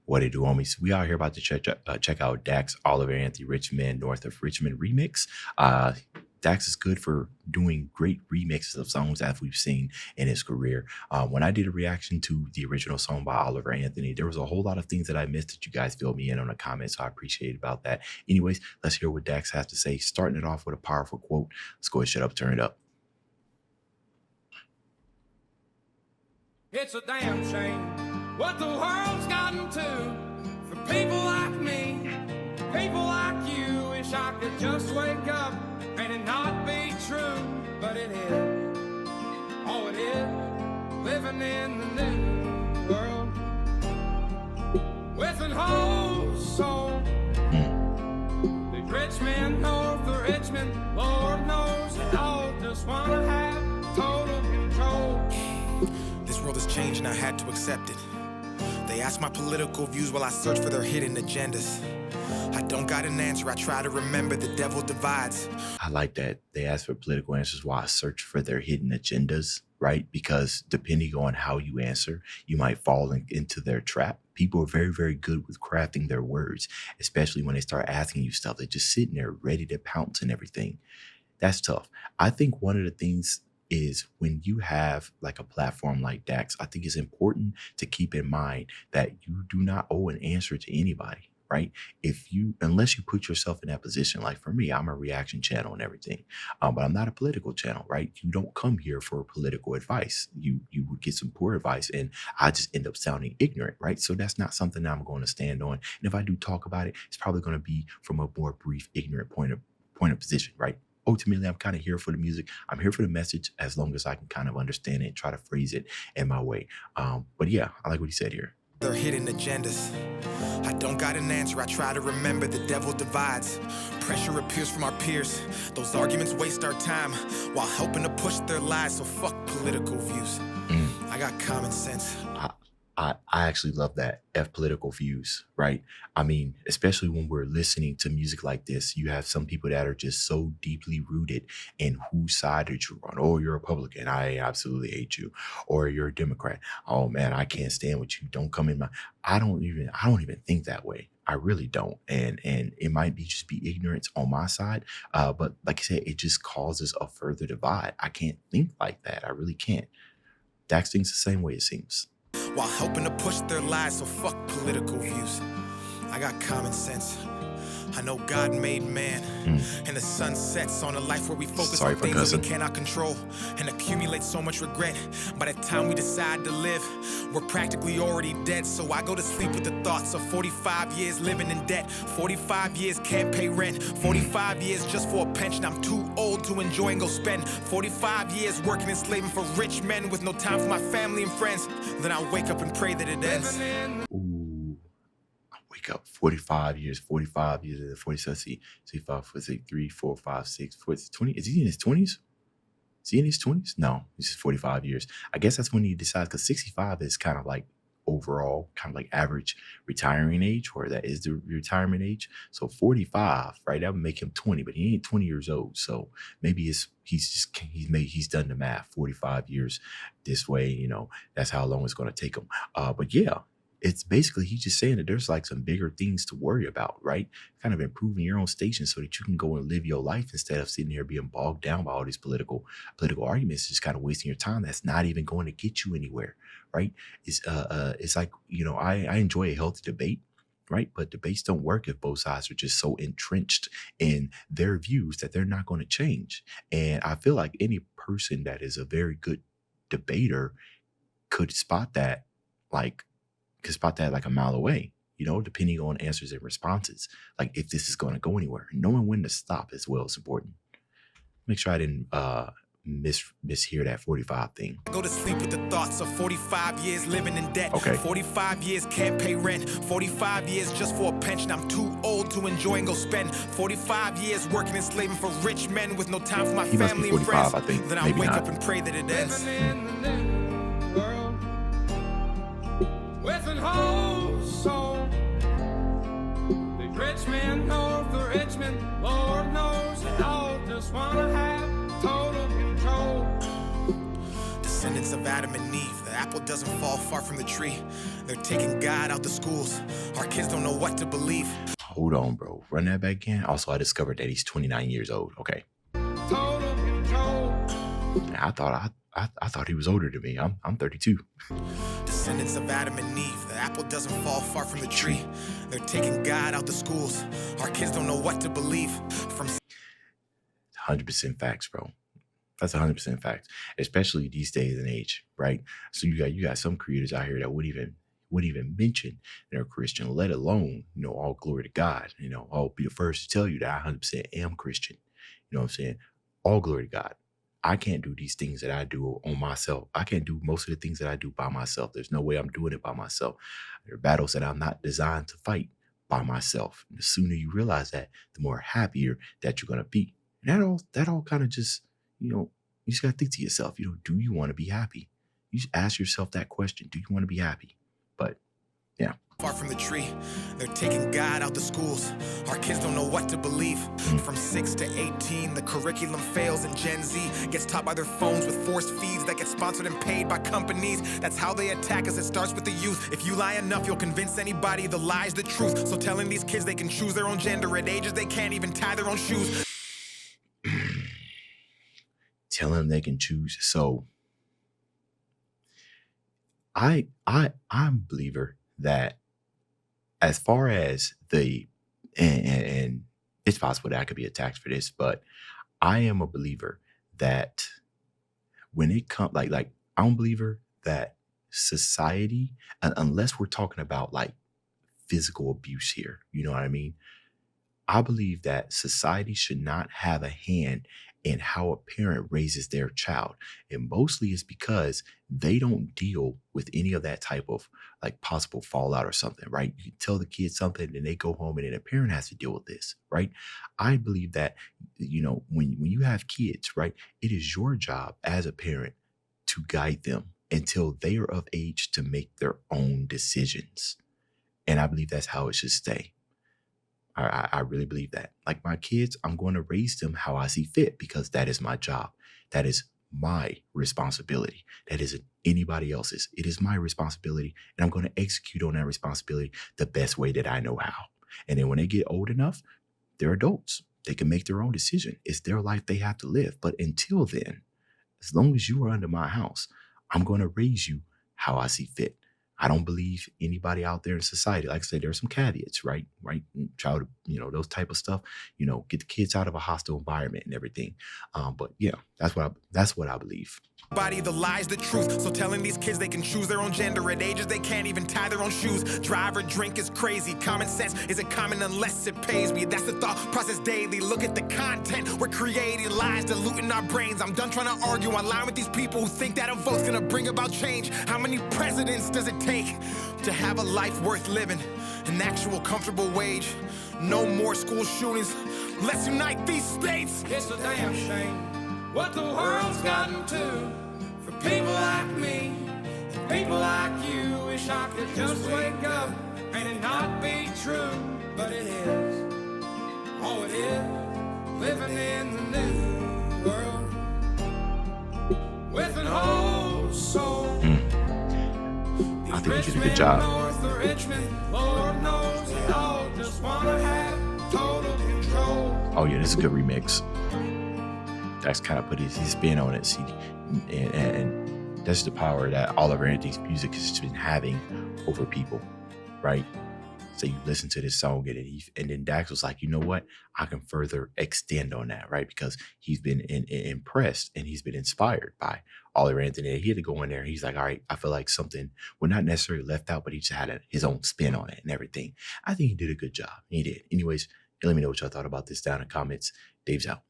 What it do, homies? We out here about to check out Dax Oliver Anthony Richmond North of Richmond remix. Dax is good for doing great remixes of songs as we've seen in his career. When I did a reaction to the original song by Oliver Anthony, there was a whole lot of things that I missed that you guys filled me in on the comments, so I appreciate about that. Anyways, let's hear what Dax has to say, starting it off with a powerful quote. Let's go ahead, shut up, turn it up. It's a damn shame what the world's gotten to for people like me, people like you. Wish I could just wake up and it not be true, but it is. Oh, it is. Living in the new world with an whole soul. The Richmond North of Richmond, Lord knows they all just wanna have total control. This world has changed and I had to accept it. They ask my political views while I search for their hidden agendas. I don't got an answer, I try to remember the devil divides. I like that they ask for political answers while I search for their hidden agendas, right? Because depending on how you answer, you might fall into their trap. People are very, very good with crafting their words, especially when they start asking you stuff. They're just sitting there ready to pounce and everything. That's tough. I think one of the things is when you have like a platform like Dax, I think it's important to keep in mind that you do not owe an answer to anybody, right? Unless you put yourself in that position, like for me, I'm a reaction channel and everything, but I'm not a political channel, right? You don't come here for political advice. You would get some poor advice and I just end up sounding ignorant, right? So that's not something that I'm going to stand on. And if I do talk about it, it's probably going to be from a more brief, ignorant point of position, right? Ultimately, I'm kind of here for the music. I'm here for the message as long as I can kind of understand it and try to phrase it in my way. But yeah, I like what he said here. Their hidden agendas. I don't got an answer, I try to remember the devil divides. Pressure appears from our peers. Those arguments waste our time while helping to push their lies, so fuck political views. I got common sense. I actually love that, F political views, right? I mean, especially when we're listening to music like this, you have some people that are just so deeply rooted in whose side did you run. Oh, you're a Republican. I absolutely hate you. Or you're a Democrat. Oh man, I can't stand with you. Don't come in my, I don't even think that way. I really don't. And it might be just be ignorance on my side. But like I said, it just causes a further divide. I can't think like that. I really can't. Dax thinks the same way, it seems. While helping to push their lies, so fuck political views. I got common sense. I know God made man, and the sun sets on a life where we focus on things that we cannot control and accumulate so much regret. By the time we decide to live, we're practically already dead. So I go to sleep with the thoughts of 45 years living in debt, 45 years can't pay rent, 45 years just for a pension. I'm too old to enjoy and go spend 45 years working and slaving for rich men with no time for my family and friends. Then I wake up and pray that it ends. Up 45 years, 47, see 5, 4, 6, 3, 4, 5, 6, 4, 20. Is he in his 20s? Is he in his 20s? No, he's 45 years. I guess that's when he decides, because 65 is kind of like overall, kind of like average retiring age, or that is the retirement age. So 45, right? That would make him 20, but he ain't 20 years old. So maybe he's done the math. 45 years this way, you know, that's how long it's going to take him. But yeah. It's basically, he's just saying that there's like some bigger things to worry about, right? Kind of improving your own station so that you can go and live your life instead of sitting here being bogged down by all these political arguments, just kind of wasting your time. That's not even going to get you anywhere, right? It's like, you know, I enjoy a healthy debate, right? But debates don't work if both sides are just so entrenched in their views that they're not going to change. And I feel like any person that is a very good debater could spot that like a mile away, you know, depending on answers and responses. Like if this is going to go anywhere, knowing when to stop as well is important. Make sure I didn't mishear that 45 thing. I go to sleep with the thoughts of 45 years living in debt. Okay. 45 years can't pay rent. 45 years just for a pension. I'm too old to enjoy and go spend 45 years working and slaving for rich men with no time for my family and friends. I think. Then I wake up and pray that it ends. With an whole soul, the Richmond North of Richmond, Lord knows they all just wanna have total control. Descendants of Adam and Eve, the apple doesn't fall far from the tree. They're taking God out the schools. Our kids don't know what to believe. Hold on, bro. Run that back again. Also, I discovered that he's 29 years old. Okay. Total control. I thought he was older than me. I'm 32. Descendants of Adam and Eve. The apple doesn't fall far from the tree. They're taking God out the schools. Our kids don't know what to believe. From 100% facts, bro. That's 100% facts, especially these days and age, right? So you got some creators out here that would even mention they're Christian, let alone, all glory to God. I'll be the first to tell you that I 100% am Christian. You know what I'm saying? All glory to God. I can't do these things that I do on myself. I can't do most of the things that I do by myself. There's no way I'm doing it by myself. There are battles that I'm not designed to fight by myself. And the sooner you realize that, the more happier that you're going to be. And that all kind of just, you just got to think to yourself, do you want to be happy? You just ask yourself that question. Do you want to be happy? But yeah. Far from the tree, they're taking God out the schools. Our kids don't know what to believe. From 6 to 18, the curriculum fails, and Gen Z gets taught by their phones with forced feeds that get sponsored and paid by companies. That's how they attack us. It starts with the youth. If you lie enough, you'll convince anybody the lie's the truth. So telling these kids they can choose their own gender at ages they can't even tie their own shoes. Telling them they can choose. So I'm a believer that as far as and it's possible that I could be attacked for this, but I am a believer that when it comes like I'm a believer that society, unless we're talking about like physical abuse here, you know what I mean? I believe that society should not have a hand in how a parent raises their child. And mostly it's because they don't deal with any of that type of like possible fallout or something, right? You can tell the kid something and they go home and then a parent has to deal with this, right? I believe that, when you have kids, right, it is your job as a parent to guide them until they are of age to make their own decisions. And I believe that's how it should stay. I really believe that. Like my kids, I'm going to raise them how I see fit because that is my job. That is my responsibility. That isn't anybody else's. It is my responsibility. And I'm going to execute on that responsibility the best way that I know how. And then when they get old enough, they're adults. They can make their own decision. It's their life they have to live. But until then, as long as you are under my house, I'm going to raise you how I see fit. I don't believe anybody out there in society, like I said, there are some caveats, right? Try to, those type of stuff, get the kids out of a hostile environment and everything. But yeah, that's what I believe. Body, the lie's the truth. So telling these kids they can choose their own gender at ages they can't even tie their own shoes. Drive or drink is crazy. Common sense isn't common unless it pays me. That's the thought process daily. Look at the content. We're creating lies, diluting our brains. I'm done trying to argue online with these people who think that a vote's gonna bring about change. How many presidents does it take to have a life worth living? An actual comfortable wage. No more school shootings. Let's unite these states. It's a damn shame what the world's gotten to. For people like me, and people like you, wish I could just wake up and it not be true. But it is, oh it is, living in the new world with an old soul. I think you did a good job. North of Richmond, Lord knows they all just wanna have total control. Oh yeah, this is a good remix. That's kind of put his spin on it. And that's the power that Oliver Anthony's music has been having over people, right? So you listen to this song and then Dax was like, you know what? I can further extend on that, right? Because he's been impressed and he's been inspired by Oliver Anthony. He had to go in there and he's like, all right, I feel like something, well, not necessarily left out, but he just had his own spin on it and everything. I think he did a good job. He did. Anyways, let me know what y'all thought about this down in the comments. Dave's out.